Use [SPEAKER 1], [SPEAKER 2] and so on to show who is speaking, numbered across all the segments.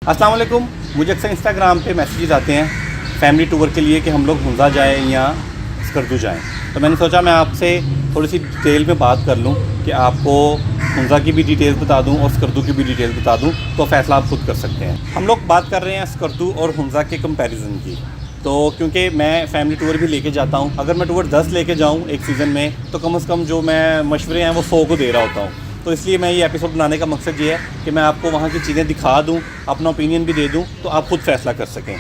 [SPEAKER 1] अस्सलाम वालेकुम। मुझे अक्सर इंस्टाग्राम पे मैसेजेस आते हैं फैमिली टूर के लिए कि हम लोग हुंजा जाएँ या स्कर्दू जाएँ। तो मैंने सोचा मैं आपसे थोड़ी सी डिटेल में बात कर लूँ कि आपको हुंजा की भी डिटेल्स बता दूँ और स्कर्दू की भी डिटेल्स बता दूँ, तो फ़ैसला आप खुद कर सकते हैं। हम लोग बात कर रहे हैं स्कर्दू और हुंजा के कंपैरिजन की। तो क्योंकि मैं फ़ैमिली टूर भी लेके जाता हूँ, अगर मैं टूर 10 लेके जाऊँ एक सीज़न में तो कम से कम जो मैं मशवरे हैं वो 100 को दे रहा होता हूँ। तो इसलिए मैं ये एपिसोड बनाने का मकसद ये है कि मैं आपको वहाँ की चीज़ें दिखा दूँ, अपना ओपिनियन भी दे दूँ, तो आप खुद फ़ैसला कर सकें।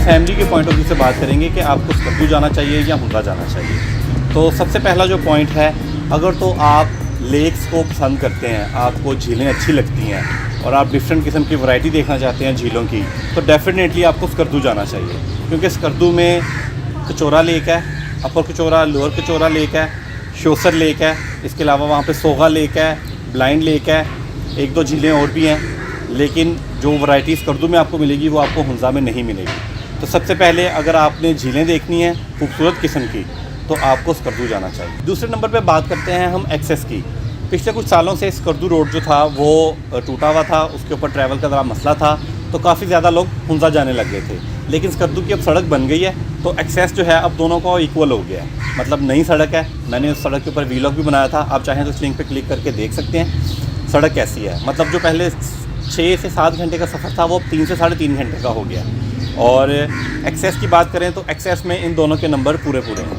[SPEAKER 1] फैमिली के पॉइंट ऑफ व्यू से बात करेंगे कि आपको स्कर्दू जाना चाहिए या हुंजा जाना चाहिए। तो सबसे पहला जो पॉइंट है, अगर तो आप लेक्स को पसंद करते हैं, आपको झीलें अच्छी लगती हैं और आप डिफरेंट किस्म की वैरायटी देखना चाहते हैं झीलों की, तो डेफिनेटली आपको स्कर्दू जाना चाहिए। क्योंकि स्कर्दू में कचौरा लेक है, अपर कचौरा, लोअर कचौरा लेक है, शोसर लेक है, इसके अलावा वहाँ पर सोगा लेक है, ब्लाइंड लेक है, एक दो झीलें और भी हैं। लेकिन जो वैरायटी स्कर्दू में आपको मिलेगी वो आपको हुंजा में नहीं मिलेगी। तो सबसे पहले अगर आपने झीलें देखनी है खूबसूरत किस्म की, तो आपको स्कर्दू जाना चाहिए। दूसरे नंबर पे बात करते हैं हम एक्सेस की। पिछले कुछ सालों से स्कर्दू रोड जो था वो टूटा हुआ था, उसके ऊपर ट्रैवल का ज़रा मसला था, तो काफ़ी ज़्यादा लोग हुंजा जाने लग गए थे। लेकिन स्कर्दू की अब सड़क बन गई है, तो एक्सेस जो है अब दोनों का इक्वल हो गया है। मतलब नई सड़क है, मैंने उस सड़क के ऊपर वीलॉग भी बनाया था, आप चाहें तो इस लिंक पर क्लिक करके देख सकते हैं सड़क कैसी है। मतलब जो पहले 6 से 7 घंटे का सफ़र था वो 3 से 3.5 घंटे का हो गया। और एक्सेस की बात करें तो एक्सेस में इन दोनों के नंबर पूरे हैं।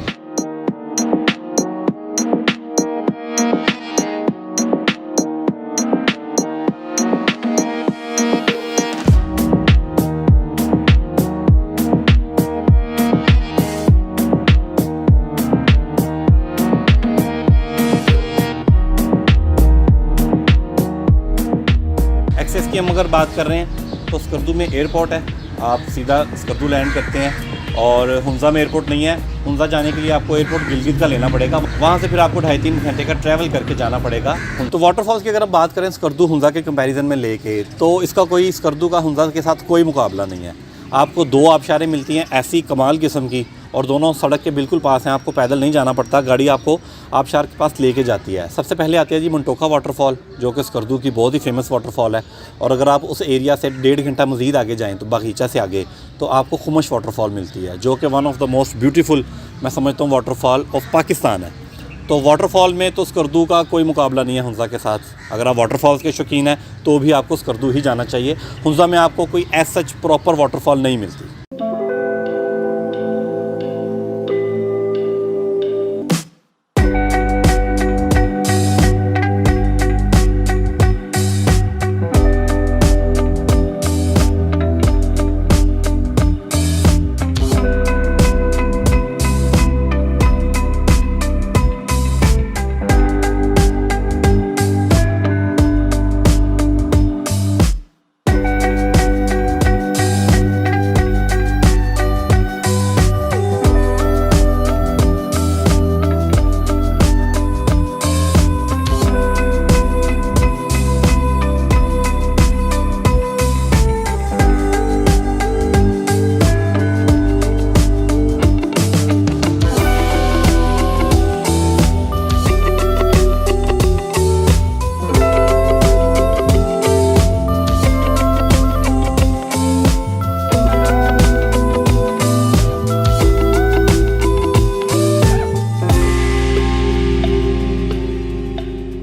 [SPEAKER 1] एक्सेस की हम अगर बात कर रहे हैं तो स्कर्दू में एयरपोर्ट है, आप सीधा स्कर्दू लैंड करते हैं। और हुंजा में एयरपोर्ट नहीं है। हुंजा जाने के लिए आपको एयरपोर्ट गिलगित का लेना पड़ेगा, वहाँ से फिर आपको 2.5-3 घंटे का ट्रैवल करके जाना पड़ेगा। तो वाटरफॉल्स की अगर हम बात करें स्कर्दू हुंजा के कंपैरिजन में लेके, तो इसका कोई स्कर्दू का हुंजा के साथ कोई मुकाबला नहीं है। आपको 2 आबशारें मिलती हैं ऐसी कमाल किस्म की, और दोनों सड़क के बिल्कुल पास हैं, आपको पैदल नहीं जाना पड़ता, गाड़ी आपको आबशार के पास लेके जाती है। सबसे पहले आती है जी मंटोका वाटरफॉल, जो कि स्कर्दू की बहुत ही फेमस वाटरफॉल है। और अगर आप उस एरिया से 1.5 घंटा मज़ीद आगे जाएँ, तो बागीचा से आगे, तो आपको खुमश वाटरफॉल मिलती है, जो कि one of the most beautiful, मैं समझता हूँ, वाटरफॉल ऑफ पाकिस्तान है। तो वाटरफॉल में तो स्कर्दू का कोई मुकाबला नहीं है हुंजा के साथ। अगर आप वाटरफॉल्स के शौकीन हैं तो भी आपको स्कर्दू ही जाना चाहिए। हुंजा में आपको कोई एज सच प्रॉपर वाटरफॉल नहीं मिलती।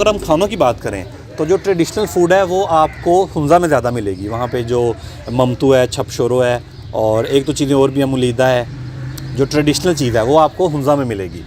[SPEAKER 1] अगर हम खानों की बात करें तो जो ट्रेडिशनल फूड है वो आपको हुंजा में ज़्यादा मिलेगी। वहाँ पे जो ममतू है, छपशोरो है और एक दो चीज़ें और भी हैं, मुलीदा है, जो ट्रेडिशनल चीज़ है वो आपको हुंजा में मिलेगी।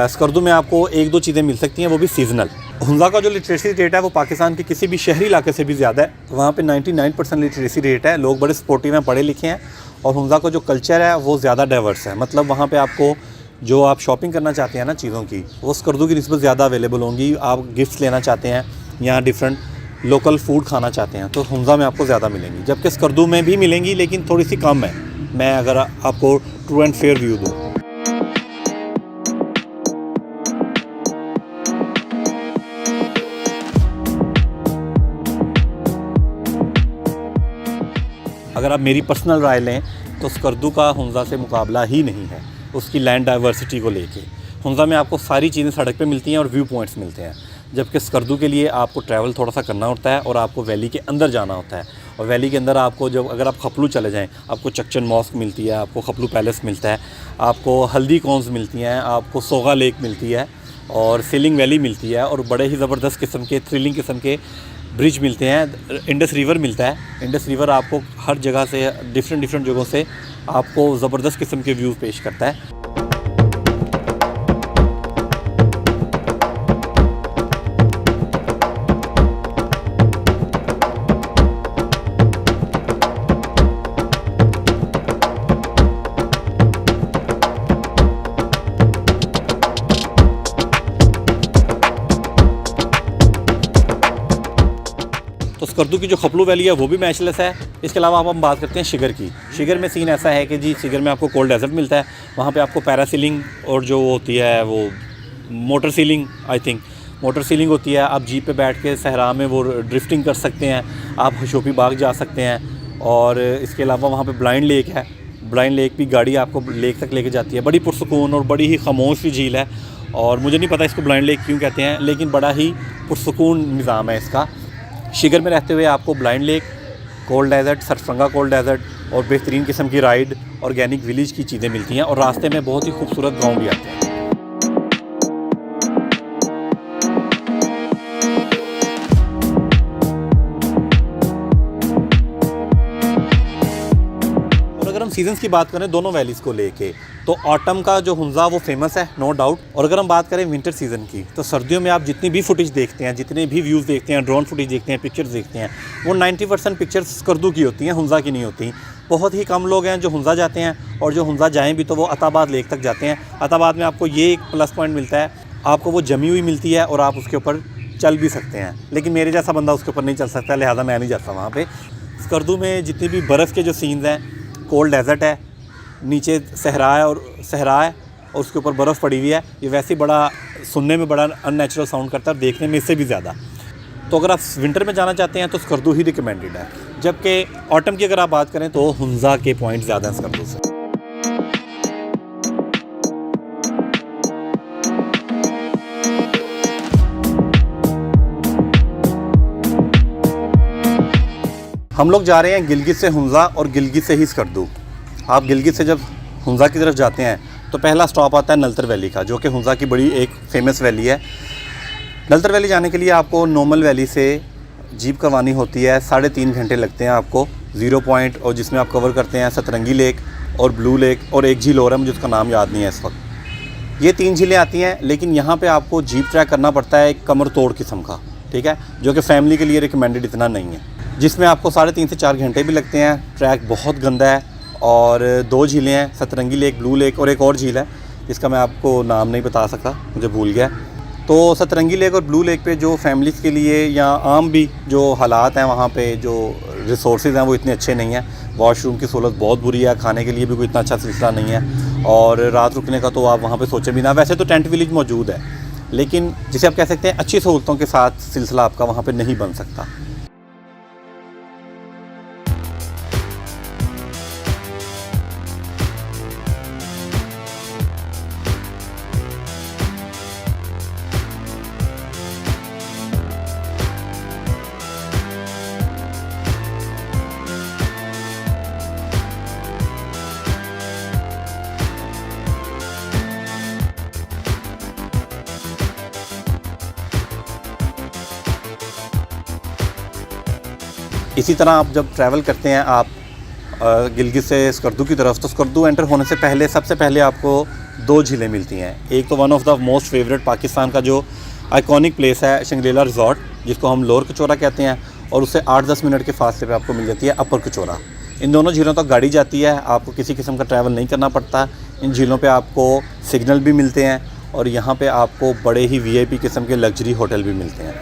[SPEAKER 1] स्कर्दू में आपको एक दो चीज़ें मिल सकती हैं, वो भी सीजनल। हुंजा का जो लिटरेसी रेट है वो पाकिस्तान के किसी भी शहरी इलाके से भी ज़्यादा है। वहाँ पे 99% लिटरेसी रेट है, लोग बड़े स्पोर्टिव हैं, पढ़े लिखे हैं। और हुंजा का जो कल्चर है वो ज़्यादा डाइवर्स है। मतलब वहाँ पे आपको जो आप शॉपिंग करना चाहते हैं ना चीज़ों की, वो स्कर्दू की निस्बत ज़्यादा अवेलेबल होंगी। आप गिफ्ट्स लेना चाहते हैं यहाँ डिफरेंट, लोकल फूड खाना चाहते हैं तो हुंज़ा में आपको ज़्यादा मिलेंगी, जबकि स्कर्दू में भी मिलेंगी लेकिन थोड़ी सी कम है। मैं अगर आपको ट्रू एंड फेयर व्यू दूँ, अगर आप मेरी पर्सनल राय लें तो स्कर्दू का हुंज़ा से मुकाबला ही नहीं है उसकी लैंड डाइवर्सिटी को लेके। हुंज़ा में आपको सारी चीज़ें सड़क पे मिलती हैं और व्यू पॉइंट्स मिलते हैं, जबकि स्कर्दू के लिए आपको ट्रैवल थोड़ा सा करना होता है और आपको वैली के अंदर जाना होता है। और वैली के अंदर आपको जब अगर आप खपलू चले जाएँ, आपको चकचन मॉस्क मिलती है, आपको खपलू पैलेस मिलता है, आपको हल्दी कॉन्स मिलती हैं, आपको सोगा लेक मिलती है और सीलिंग वैली मिलती है और बड़े ही ज़बरदस्त किस्म के थ्रिलिंग किस्म के ब्रिज मिलते हैं। इंडस रिवर मिलता है। इंडस रिवर आपको हर जगह से डिफरेंट जगहों से आपको ज़बरदस्त किस्म के व्यूज़ पेश करता है। तो स्कर्दू की जो खपलू वैली है वो भी मैचलेस है। इसके अलावा अब हम बात करते हैं शिगर की। शिगर में सीन ऐसा है कि जी शिगर में आपको कोल्ड डेजर्ट मिलता है, वहाँ पे आपको पैरासीलिंग और जो होती है वो motor ceiling, I think motor ceiling होती है। आप जीप पे बैठ के सहरा में वो ड्रिफ्टिंग कर सकते हैं, आप हशोपी बाग जा सकते हैं। और इसके अलावा वहाँ पे ब्लाइंड लेक है। ब्लाइंड लेक भी गाड़ी आपको लेक तक लेके जाती है। बड़ी पुरसकून और बड़ी ही खामोश सी झील है और मुझे नहीं पता इसको ब्लाइंड लेक क्यों कहते हैं, लेकिन बड़ा ही पुरसकून निज़ाम है इसका। शिगर में रहते हुए आपको blind lake, cold desert, Sarfranga cold desert और बेहतरीन किस्म की राइड, ऑर्गेनिक विलेज की चीज़ें मिलती हैं और रास्ते में बहुत ही खूबसूरत गांव भी आते हैं। और अगर हम सीजन्स की बात करें दोनों वैलीज़ को लेके, तो ऑटम का जो हुंज़ा वो फेमस है, नो डाउट। और अगर हम बात करें विंटर सीज़न की, तो सर्दियों में आप जितनी भी फुटेज देखते हैं, जितने भी व्यूज़ देखते हैं, ड्रोन फुटेज देखते हैं, पिक्चर्स देखते हैं, वो 90% पिक्चर्स स्कर्दू की होती हैं, हुंज़ा की नहीं होती। बहुत ही कम लोग हैं जो हुंज़ा जाते हैं और जो हुंज़ा जाएँ भी तो वो अताबाद लेक तक जाते हैं। अताबाद में आपको ये एक प्लस पॉइंट मिलता है, आपको वो जमी हुई मिलती है और आप उसके ऊपर चल भी सकते हैं, लेकिन मेरे जैसा बंदा उसके ऊपर नहीं चल सकता, लिहाजा मैं नहीं जाता वहाँ पर। स्कर्दू में जितनी भी बर्फ़ के जो सीन्स हैं, कोल्ड डेजर्ट है, नीचे सहरा है और उसके ऊपर बर्फ़ पड़ी हुई है, ये वैसे ही बड़ा सुनने में बड़ा अननेचुरल साउंड करता है, देखने में इससे भी ज़्यादा। तो अगर आप विंटर में जाना चाहते हैं तो स्कर्दू ही रिकमेंडेड है, जबकि ऑटम की अगर आप बात करें तो हुंज़ा के पॉइंट ज़्यादा हैं स्कर्दू से। हम लोग जा रहे हैं गिलगित से हुंज़ा और गिलगित से ही स्कर्दू। आप गिलगित से जब हुंज़ा की तरफ जाते हैं तो पहला स्टॉप आता है नलतर वैली का, जो कि हुंज़ा की बड़ी एक फ़ेमस वैली है। नलतर वैली जाने के लिए आपको नॉर्मल वैली से जीप करवानी होती है, 3.5 घंटे लगते हैं आपको 0 पॉइंट, और जिसमें आप कवर करते हैं सतरंगी लेक और ब्लू लेक और एक झील और है, मुझे उसका नाम याद नहीं है इस वक्त। ये 3 झीलें आती हैं, लेकिन यहाँ पे आपको जीप ट्रैक करना पड़ता है एक कमर तोड़ किस्म का, ठीक है, जो कि फ़ैमिली के लिए रिकमेंडेड इतना नहीं है, जिसमें आपको 3.5 से 4 घंटे भी लगते हैं। ट्रैक बहुत गंदा है और 2 झीलें हैं, सतरंगी लेक, ब्लू लेक और एक और झील है जिसका मैं आपको नाम नहीं बता सकता, मुझे भूल गया। तो सतरंगी लेक और ब्लू लेक पे जो फैमिलीज़ के लिए या आम भी जो हालात हैं वहाँ पे जो रिसोर्सेज हैं वो इतने अच्छे नहीं हैं। वॉशरूम की सहूलत बहुत बुरी है, खाने के लिए भी कोई इतना अच्छा सिलसिला नहीं है, और रात रुकने का तो आप वहाँ पे सोचें भी ना। वैसे तो टेंट विलेज मौजूद है, लेकिन जिसे आप कह सकते हैं अच्छी सहूलतों के साथ सिलसिला आपका वहाँ पर नहीं बन सकता। इसी तरह आप जब ट्रैवल करते हैं आप गिलगित से स्कर्दू की तरफ, तो स्कर्दू एंटर होने से पहले सबसे पहले आपको 2 झीलें मिलती हैं। एक तो one of the most favourite Pakistan का जो आइकॉनिक प्लेस है शंग्रीला रिजॉर्ट, जिसको हम लोअर कचौरा कहते हैं, और उससे 8-10 मिनट के फासले पे आपको मिल जाती है अपर कचौरा। इन दोनों झीलों तक गाड़ी जाती है, आपको किसी किस्म का ट्रैवल नहीं करना पड़ता। इन झीलों पे आपको सिग्नल भी मिलते हैं और यहाँ पे आपको बड़े ही VIP किस्म के लग्जरी होटल भी मिलते हैं।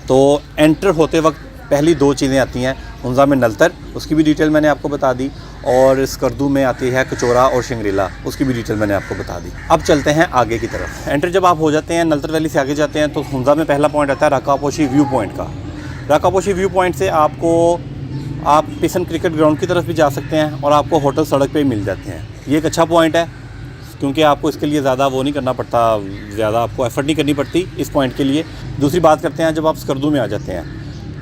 [SPEAKER 1] तो एंटर होते वक्त पहली 2 चीज़ें आती हैं हुंजा में, नलतर, उसकी भी डिटेल मैंने आपको बता दी, और स्कर्दू में आती है कचोरा और शिंगरीला, उसकी भी डिटेल मैंने आपको बता दी। अब चलते हैं आगे की तरफ। एंट्री जब आप हो जाते हैं, नलतर वैली से आगे जाते हैं, तो हुंजा में पहला पॉइंट आता है राकापोशी व्यू पॉइंट का। राकापोशी व्यू पॉइंट से आप पिसन क्रिकेट ग्राउंड की तरफ भी जा सकते हैं और आपको होटल सड़क पे ही मिल जाते हैं। ये एक अच्छा पॉइंट है क्योंकि आपको इसके लिए ज़्यादा वो नहीं करना पड़ता, ज़्यादा आपको एफर्ट नहीं करनी पड़ती इस पॉइंट के लिए। दूसरी बात करते हैं जब आप स्कर्दू में आ जाते हैं,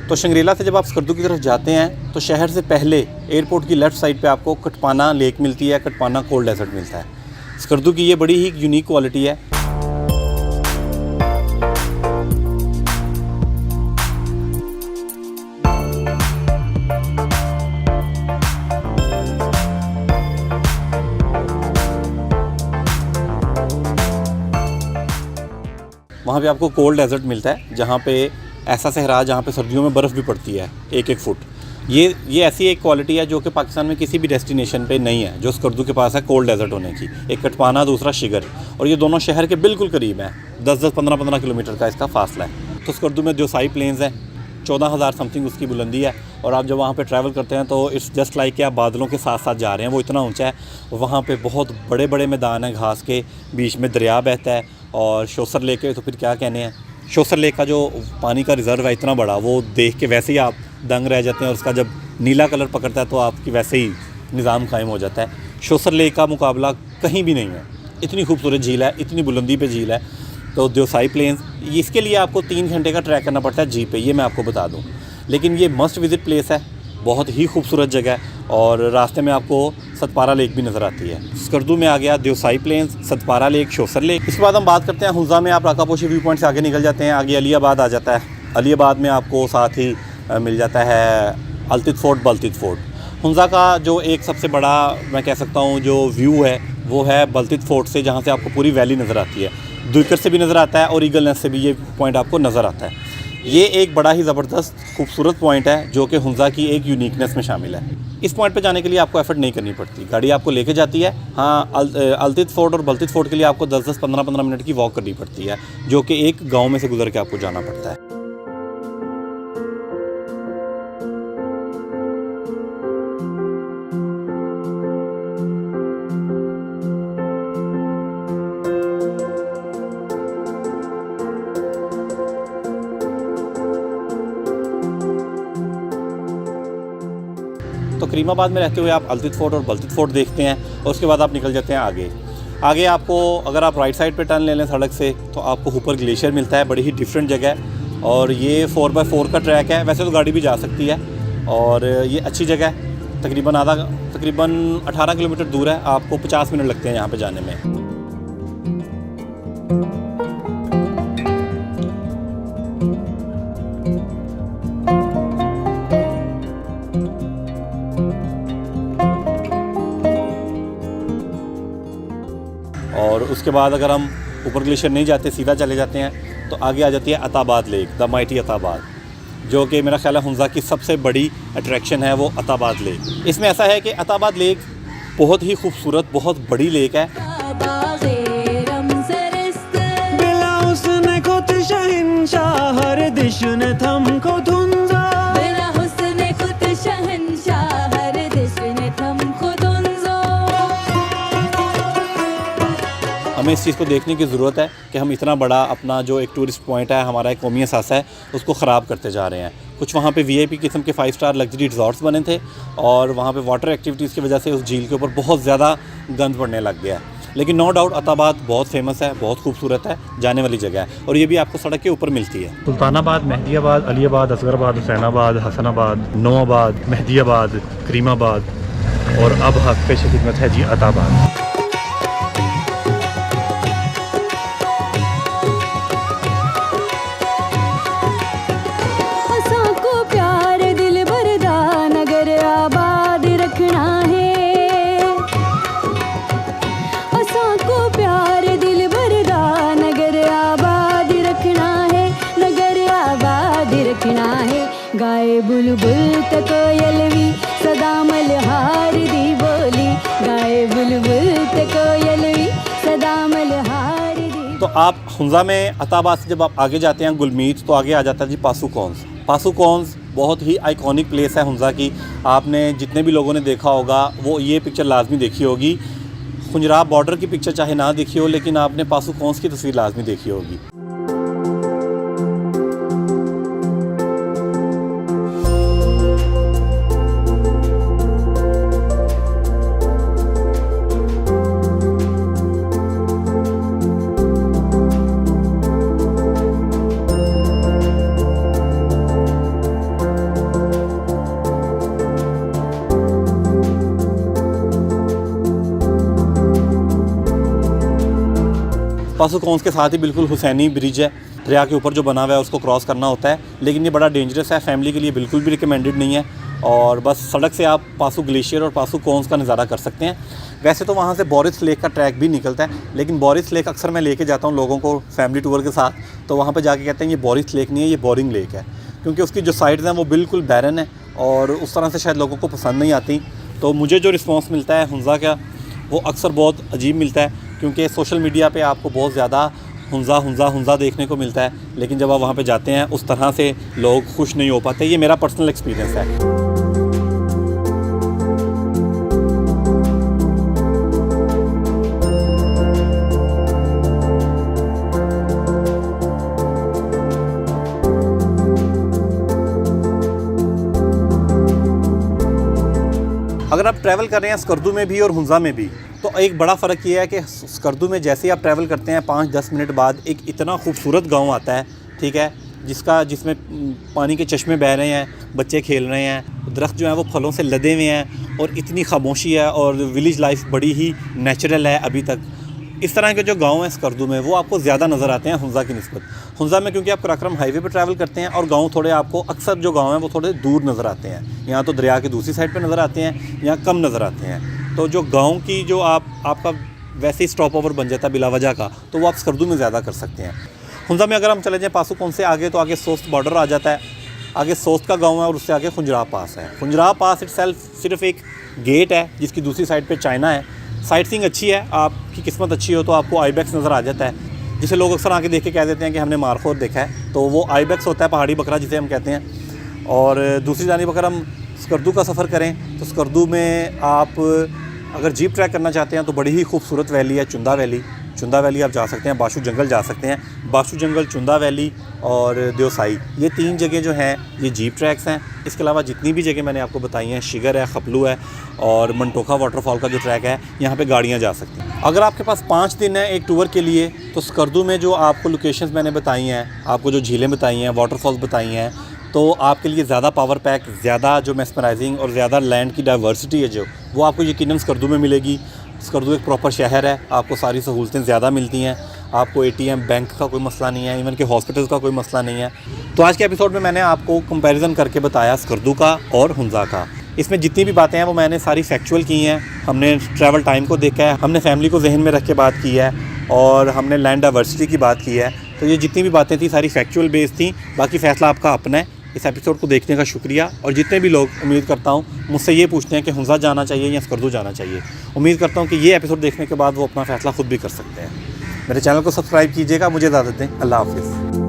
[SPEAKER 1] तो शिंगरीला से जब आप स्कर्दू की तरफ जाते हैं तो शहर से पहले एयरपोर्ट की लेफ़्ट साइड पे आपको कटपाना लेक मिलती है, कटपाना कोल्ड डेजर्ट मिलता है। स्कर्दू की ये बड़ी ही यूनिक क्वालिटी है। वहाँ पे आपको कोल्ड डेजर्ट मिलता है, जहाँ पे ऐसा सहरा जहाँ पे सर्दियों में बर्फ़ भी पड़ती है 1-1 फुट। ये ऐसी एक क्वालिटी है जो कि पाकिस्तान में किसी भी डेस्टिनेशन पे नहीं है, जो स्कर्दू के पास है कोल्ड डेजर्ट होने की। एक कटपाना, दूसरा शिगर, और ये दोनों शहर के बिल्कुल करीब हैं, 10-10, 15-15 किलोमीटर का इसका फासला है। तो स्कर्दू में द्योसाई प्लेन्स हैं, 14,000 समथिंग उसकी बुलंदी है, और आप जब वहाँ पे ट्रैवल करते हैं तो इट्स जस्ट लाइक कि आप बादलों के साथ साथ जा रहे हैं, वो इतना ऊंचा है। वहाँ पे बहुत बड़े बड़े मैदान हैं घास के, बीच में दरिया बहता है, और शोसर लेक है तो फिर क्या कहने हैं। शोसर लेक का जो पानी का रिज़र्व है इतना बड़ा, वो देख के वैसे ही आप दंग रह जाते हैं, और उसका जब नीला कलर पकड़ता है तो आपकी वैसे ही निज़ाम कायम हो जाता है। शोसर लेक का मुकाबला कहीं भी नहीं है, इतनी खूबसूरत झील है, इतनी बुलंदी पे झील है। तो द्योसाई प्लेन्स, इसके लिए आपको 3 घंटे का ट्रैक करना पड़ता है जीप पे, ये मैं आपको बता दूं। लेकिन ये मस्ट विज़िट प्लेस है, बहुत ही खूबसूरत जगह है, और रास्ते में आपको सतपारा लेक भी नज़र आती है। स्कर्दू में आ गया द्योसाई प्लेन्स, सतपारा लेक, शोसर लेक। इसके बाद हम बात करते हैं हुंजा में। आप राकापोशी व्यू पॉइंट से आगे निकल जाते हैं, आगे अलीबाद आ जाता है। अलीबाद में आपको साथ ही मिल जाता है अलतित फोर्ट, बलतित फोर्ट। हुंजा का जो एक सबसे बड़ा मैं कह सकता हूँ जो व्यू है वो है बलतित फोर्ट से, जहाँ से आपको पूरी वैली नज़र आती है। दुईकर से भी नज़र आता है और ईगल नेस्ट से भी ये पॉइंट आपको नज़र आता है। ये एक बड़ा ही ज़बरदस्त खूबसूरत पॉइंट है जो कि हुंजा की एक यूनिकनेस में शामिल है। इस पॉइंट पे जाने के लिए आपको एफर्ट नहीं करनी पड़ती, गाड़ी आपको लेके जाती है। हाँ, अलतित फोर्ट और बलतित फोर्ट के लिए आपको 10-10, 15-15 मिनट की वॉक करनी पड़ती है, जो कि एक गाँव में से गुजर के आपको जाना पड़ता है। तो करीमाबाद में रहते हुए आप अलतित फोर्ट और बलतित फोर्ट देखते हैं, और उसके बाद आप निकल जाते हैं आगे आपको अगर आप राइट साइड पे टर्न ले लें सड़क से तो आपको ऊपर ग्लेशियर मिलता है, बड़ी ही डिफरेंट जगह है, और ये 4x4 का ट्रैक है। वैसे तो गाड़ी भी जा सकती है, और ये अच्छी जगह है। तकरीबन 18 किलोमीटर दूर है, आपको 50 मिनट लगते हैं यहाँ पर जाने में। और उसके बाद अगर हम ऊपर ग्लेशियर नहीं जाते, सीधा चले जाते हैं, तो आगे आ जाती है Attabad lake, the mighty Attabad, जो कि मेरा ख्याल है हुंजा की सबसे बड़ी अट्रैक्शन है वो अताबाद लेक। इसमें ऐसा है कि अताबाद लेक बहुत ही खूबसूरत, बहुत बड़ी लेक है। हमें इस चीज़ को देखने की ज़रूरत है कि हम इतना बड़ा अपना जो एक टूरिस्ट पॉइंट है, हमारा एक कौमी असासा है, उसको ख़राब करते जा रहे हैं। कुछ वहाँ पे वीआईपी किस्म के 5 स्टार लग्जरी रिजॉर्ट्स बने थे, और वहाँ पे वाटर एक्टिविटीज़ की वजह से उस झील के ऊपर बहुत ज़्यादा गंद पड़ने लग गया। लेकिन नो डाउट अताबाद बहुत फेमस है, बहुत खूबसूरत है, जाने वाली जगह है, और ये भी आपको सड़क के ऊपर मिलती है। सुल्तानाबाद, मेहदीयाबाद, अलीबाद, असगराबाद, हुसैनाबाद, हसनाबाद, नौआबाद, मेहदीयाबाद, करीमाबाद, और अब हक पेश खिदमत है जी अताबाद।
[SPEAKER 2] गाए बुलबुल त कोयलवी सदा मल्हार दी बोली, गाए बुलबुल त कोयलवी सदा मल्हार दी।
[SPEAKER 1] तो आप हुंजा में अताबाद से जब आप आगे जाते हैं गुलमीत, तो आगे आ जाता है जी पासू कॉन्स। पासू कॉन्स बहुत ही आइकॉनिक प्लेस है हुंज़ा की। आपने जितने भी लोगों ने देखा होगा वो ये पिक्चर लाजमी देखी होगी। खुंजराब बॉर्डर की पिक्चर चाहे ना देखी हो, लेकिन आपने पासु कौंस की तस्वीर लाजमी देखी होगी। पासु कौंस के साथ ही बिल्कुल हुसैनी ब्रिज है, दरिया के ऊपर जो बना हुआ है उसको क्रॉस करना होता है, लेकिन ये बड़ा डेंजरस है, फैमिली के लिए बिल्कुल भी रिकमेंडेड नहीं है। और बस सड़क से आप पासु ग्लेशियर और पासु कौंस का नज़ारा कर सकते हैं। वैसे तो वहाँ से बोरिस लेक का ट्रैक भी निकलता है, लेकिन बोरिस लेक अक्सर मैं लेके जाता हूँ लोगों को फैमिली टूर के साथ, तो वहाँ पर जाके कहते हैं ये बोरिस लेक नहीं है, ये बोरिंग लेक है, क्योंकि उसकी जो साइड्स हैं वो बिल्कुल बैरन है और उस तरह से शायद लोगों को पसंद नहीं आती। तो मुझे जो रिस्पॉन्स मिलता है हुंज़ा का वो अक्सर बहुत अजीब मिलता है, क्योंकि सोशल मीडिया पे आपको बहुत ज़्यादा हुंज़ा देखने को मिलता है, लेकिन जब आप वहाँ पे जाते हैं उस तरह से लोग खुश नहीं हो पाते। ये मेरा पर्सनल एक्सपीरियंस है। अगर आप ट्रैवल कर रहे हैं स्कर्दू में भी और हुंज़ा में भी, तो एक बड़ा फ़र्क ये है कि स्कर्दू में जैसे ही आप ट्रैवल करते हैं 5-10 मिनट बाद एक इतना खूबसूरत गांव आता है, ठीक है, जिसमें पानी के चश्मे बह रहे हैं, बच्चे खेल रहे हैं, दरख्त जो हैं वो फलों से लदे हुए हैं और इतनी खामोशी है और विलेज लाइफ बड़ी ही नेचुरल है अभी तक। इस तरह के जो गांव हैं स्कर्दू में वो आपको ज़्यादा नज़र आते हैं हुंज़ा की निस्बत। हुंज़ा में क्योंकि आप कराक्रम हाईवे पर ट्रैवल करते हैं और गांव थोड़े आपको अक्सर जो गांव हैं वो थोड़े दूर नज़र आते हैं, यहाँ तो दरिया की दूसरी साइड पे नज़र आते हैं, यहाँ कम नज़र आते हैं। तो जो गांव की जो आपका वैसे ही स्टॉप ओवर बन जाता है बिला वजह का, तो वो आप स्कर्दू में ज़्यादा कर सकते हैं। हुंज़ा में अगर हम चले जाएँ पासु कौंस से आगे, तो आगे सोस्त बॉर्डर आ जाता है, आगे सोस्त का गाँव है और उससे आगे खुंजराब पास है। खुंजराब पास इटसेल्फ सिर्फ एक गेट है जिसकी दूसरी साइड पर चाइना है। साइट सीइंग अच्छी है, आपकी किस्मत अच्छी हो तो आपको आइबेक्स नज़र आ जाता है, जिसे लोग अक्सर आके देख के कह देते हैं कि हमने मारखोर देखा है, तो वो आइबेक्स होता है, पहाड़ी बकरा जिसे हम कहते हैं। और दूसरी जानिब अगर हम स्कर्दू का सफ़र करें तो स्कर्दू में आप अगर जीप ट्रैक करना चाहते हैं तो बड़ी ही खूबसूरत वैली है चुंदा वैली आप जा सकते हैं, बाशु जंगल जा सकते हैं। बाशु जंगल, चुंदा वैली और देवसाई, ये 3 जगह जो हैं ये जीप ट्रैक्स हैं। इसके अलावा जितनी भी जगह मैंने आपको बताई हैं, शिगर है, खपलू है और मंटोखा वाटरफॉल का जो ट्रैक है, यहाँ पे गाड़ियाँ जा सकती हैं। अगर आपके पास 5 दिन है एक टूर के लिए, तो स्कर्दू में जो आपको लोकेशंस मैंने बताई हैं, आपको जो झीलें बताई हैं, वाटरफॉल्स बताई हैं, तो आपके लिए ज़्यादा पावर पैक, ज़्यादा जो मेस्मराइजिंग और ज़्यादा लैंड की डाइवर्सिटी है जो, वो आपको यकीनन स्कर्दू में मिलेगी। स्कर्दू एक प्रॉपर शहर है, आपको सारी सहूलतें ज़्यादा मिलती हैं, आपको ATM बैंक का कोई मसला नहीं है, इवन के हॉस्पिटल्स का कोई मसला नहीं है। तो आज के एपिसोड में मैंने आपको कंपैरिजन करके बताया स्कर्दू का और हुंज़ा का। इसमें जितनी भी बातें हैं वो मैंने सारी फैक्चुअल की हैं, हमने ट्रैवल टाइम को देखा है, हमने फैमिली को जहन में रख के बात की है और हमने लैंड डाइवर्सिटी की बात की है। तो ये जितनी भी बातें थी सारी फैक्चुअल बेस्ड थी, बाकी फ़ैसला आपका अपना है। इस एपिसोड को देखने का शुक्रिया। और जितने भी लोग, उम्मीद करता हूँ, मुझसे ये पूछते हैं कि हुंज़ा जाना चाहिए या स्कर्दू जाना चाहिए, उम्मीद करता हूँ कि ये एपिसोड देखने के बाद वो अपना फ़ैसला खुद भी कर सकते हैं। मेरे चैनल को सब्सक्राइब कीजिएगा। मुझे इजाज़त दें। अल्लाह हाफ़िज़।